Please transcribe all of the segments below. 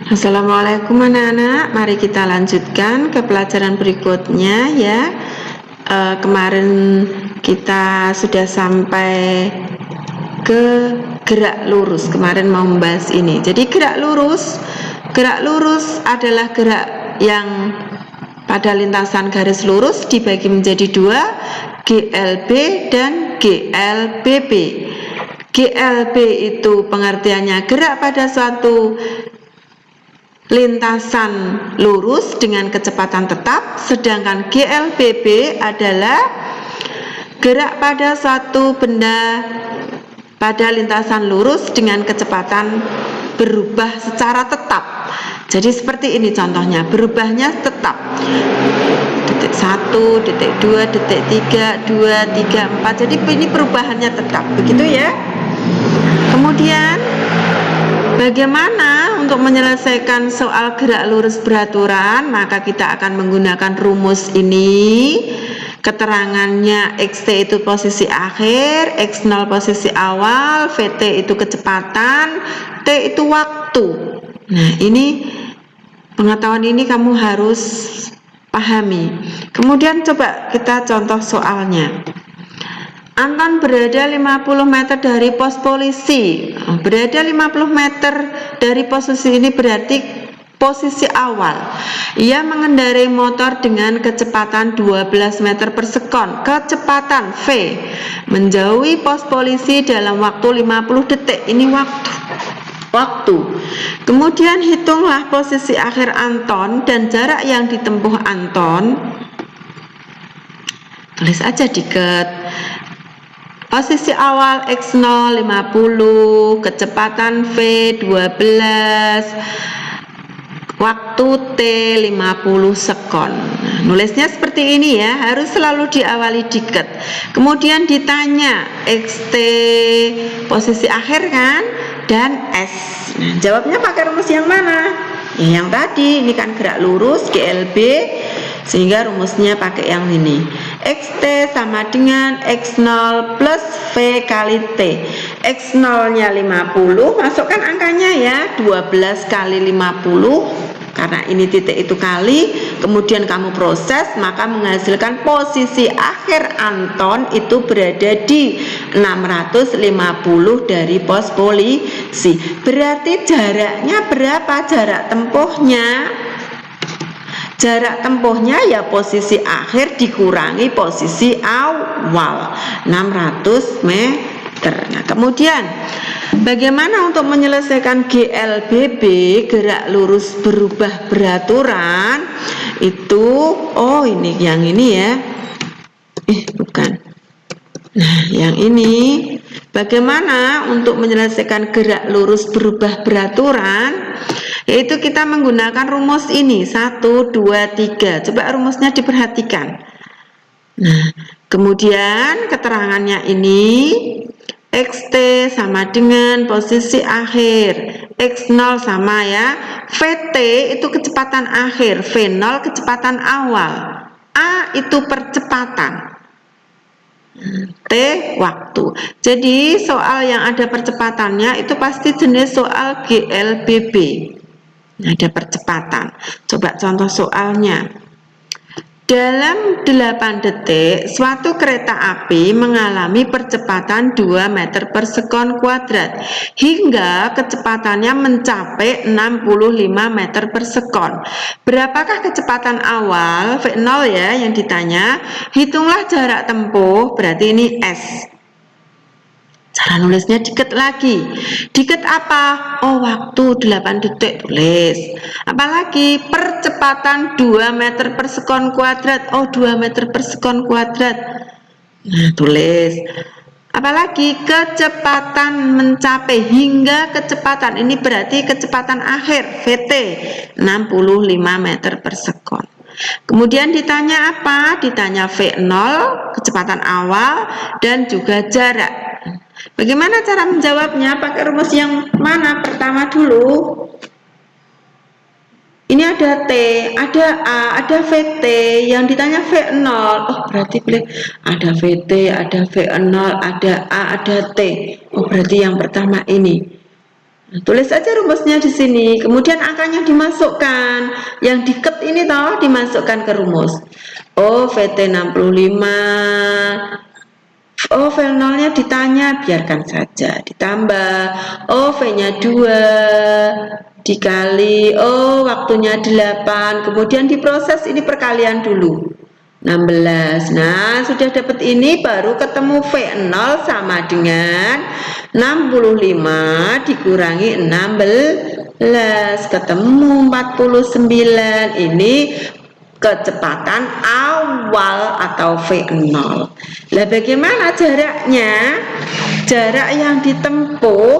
Assalamualaikum anak-anak, mari kita lanjutkan ke pelajaran berikutnya ya. Kemarin kita sudah sampai ke gerak lurus, kemarin mau membahas ini. Jadi gerak lurus adalah gerak yang pada lintasan garis lurus dibagi menjadi dua, GLB dan GLBB. GLB itu pengertiannya gerak pada suatu lintasan lurus dengan kecepatan tetap, sedangkan GLBB adalah gerak pada suatu benda pada lintasan lurus dengan kecepatan berubah secara tetap. Jadi seperti ini contohnya, berubahnya tetap. Detik 1, detik 2, detik 3, 2, 3, 4. Jadi ini perubahannya tetap, begitu ya. Kemudian bagaimana untuk menyelesaikan soal gerak lurus beraturan? Maka kita akan menggunakan rumus ini. Keterangannya XT itu posisi akhir, X0 posisi awal, VT itu kecepatan, T itu waktu. Nah, ini pengetahuan ini kamu harus pahami. Kemudian coba kita contoh soalnya. Anton berada 50 meter dari pos polisi. Berada 50 meter dari posisi ini berarti posisi awal. Ia mengendarai motor dengan kecepatan 12 meter per sekon. Kecepatan V. Menjauhi pos polisi dalam waktu 50 detik. Ini waktu. Kemudian hitunglah posisi akhir Anton dan jarak yang ditempuh Anton. Tulis aja diket. Posisi awal X0 50, kecepatan V 12, waktu T 50 sekon. Nah, nulisnya seperti ini ya, harus selalu diawali diket. Kemudian ditanya XT posisi akhir kan, dan S. Nah, jawabnya pakai rumus yang mana? Ya, yang tadi, ini kan gerak lurus GLB, sehingga rumusnya pakai yang ini. XT sama dengan X0 plus V kali T. X0 nya 50, masukkan angkanya ya, 12 kali 50, karena ini titik itu kali, kemudian kamu proses, maka menghasilkan posisi akhir Anton itu berada di 650 dari pos polisi. Berarti jaraknya berapa jarak tempuhnya? Jarak tempuhnya ya posisi akhir dikurangi posisi awal, 600 meter. Nah, kemudian bagaimana untuk menyelesaikan GLBB, gerak lurus berubah beraturan? Itu, oh ini yang ini ya. Bukan. Nah, yang ini. Bagaimana untuk menyelesaikan gerak lurus berubah beraturan? Yaitu kita menggunakan rumus ini 1, 2, 3. Coba rumusnya diperhatikan. Nah, kemudian keterangannya ini XT sama dengan posisi akhir, X0 sama ya, VT itu kecepatan akhir, V0 kecepatan awal, A itu percepatan, T waktu. Jadi soal yang ada percepatannya itu pasti jenis soal GLBB. Ada percepatan. Coba contoh soalnya. Dalam 8 detik, suatu kereta api mengalami percepatan 2 meter per sekon kuadrat hingga kecepatannya mencapai 65 meter per sekon. Berapakah kecepatan awal V0 ya yang ditanya? Hitunglah jarak tempuh, berarti ini S. Cara nulisnya diket lagi. Diket apa? Oh, waktu 8 detik, tulis. Apalagi percepatan 2 meter per sekon kuadrat. Oh, 2 meter per sekon kuadrat. Nah, tulis. Apalagi kecepatan mencapai hingga kecepatan. Ini berarti kecepatan akhir VT 65 meter per sekon. Kemudian ditanya apa? Ditanya V0, kecepatan awal, dan juga jarak. Bagaimana cara menjawabnya? Pakai rumus yang mana? Pertama dulu. Ini ada T, ada A, ada VT. Yang ditanya V0. Oh, berarti boleh ada VT, ada V0, ada A, ada T. Oh, berarti yang pertama ini. Tulis aja rumusnya di sini, kemudian angkanya dimasukkan. Yang diket ini toh dimasukkan ke rumus. Oh, VT 65. Oh, V0-nya ditanya, biarkan saja. Ditambah, oh V-nya 2 dikali, oh waktunya 8. Kemudian diproses ini perkalian dulu. 16. Nah, sudah dapat ini baru ketemu V0 sama dengan 65 dikurangi 16 ketemu 49. Ini kecepatan awal atau V0. Lah bagaimana jaraknya? Jarak yang ditempuh,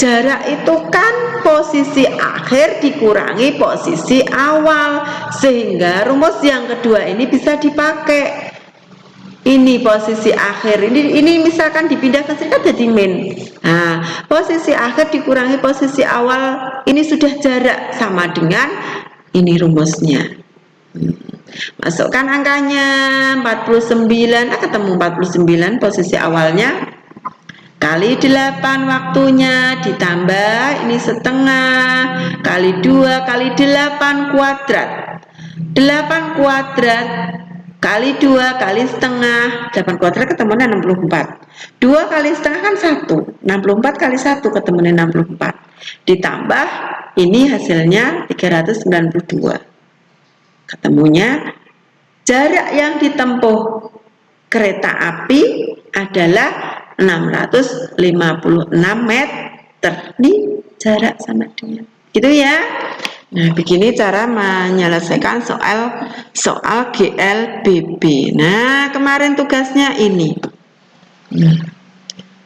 jarak itu kan posisi akhir dikurangi posisi awal, sehingga rumus yang kedua ini bisa dipakai. Ini posisi akhir, ini misalkan dipindah ke sini kan jadi min. Nah, posisi akhir dikurangi posisi awal, ini sudah jarak sama dengan ini rumusnya. Masukkan angkanya 49, ketemu 49 posisi awalnya, kali 8 waktunya, ditambah ini setengah, kali 2 kali 8 kuadrat. 8 kuadrat kali 2 kali setengah, 8 kuadrat ketemunya 64. 2 kali setengah kan 1, 64 kali 1 ketemunya 64. Ditambah ini hasilnya 392. Ketemunya jarak yang ditempuh kereta api adalah 656 meter. Ini jarak sama dia. Gitu ya. Nah, begini cara menyelesaikan soal GLBB. Nah, kemarin tugasnya ini.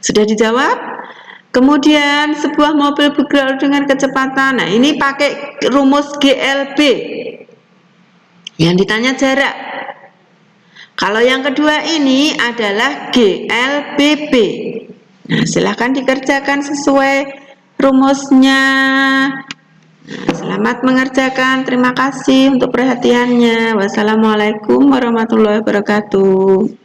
Sudah dijawab? Kemudian sebuah mobil bergerak dengan kecepatan. Nah, ini pakai rumus GLB. Yang ditanya jarak. Kalau yang kedua ini adalah GLBB. Nah, silahkan dikerjakan sesuai rumusnya. Nah, selamat mengerjakan. Terima kasih untuk perhatiannya. Wassalamualaikum warahmatullahi wabarakatuh.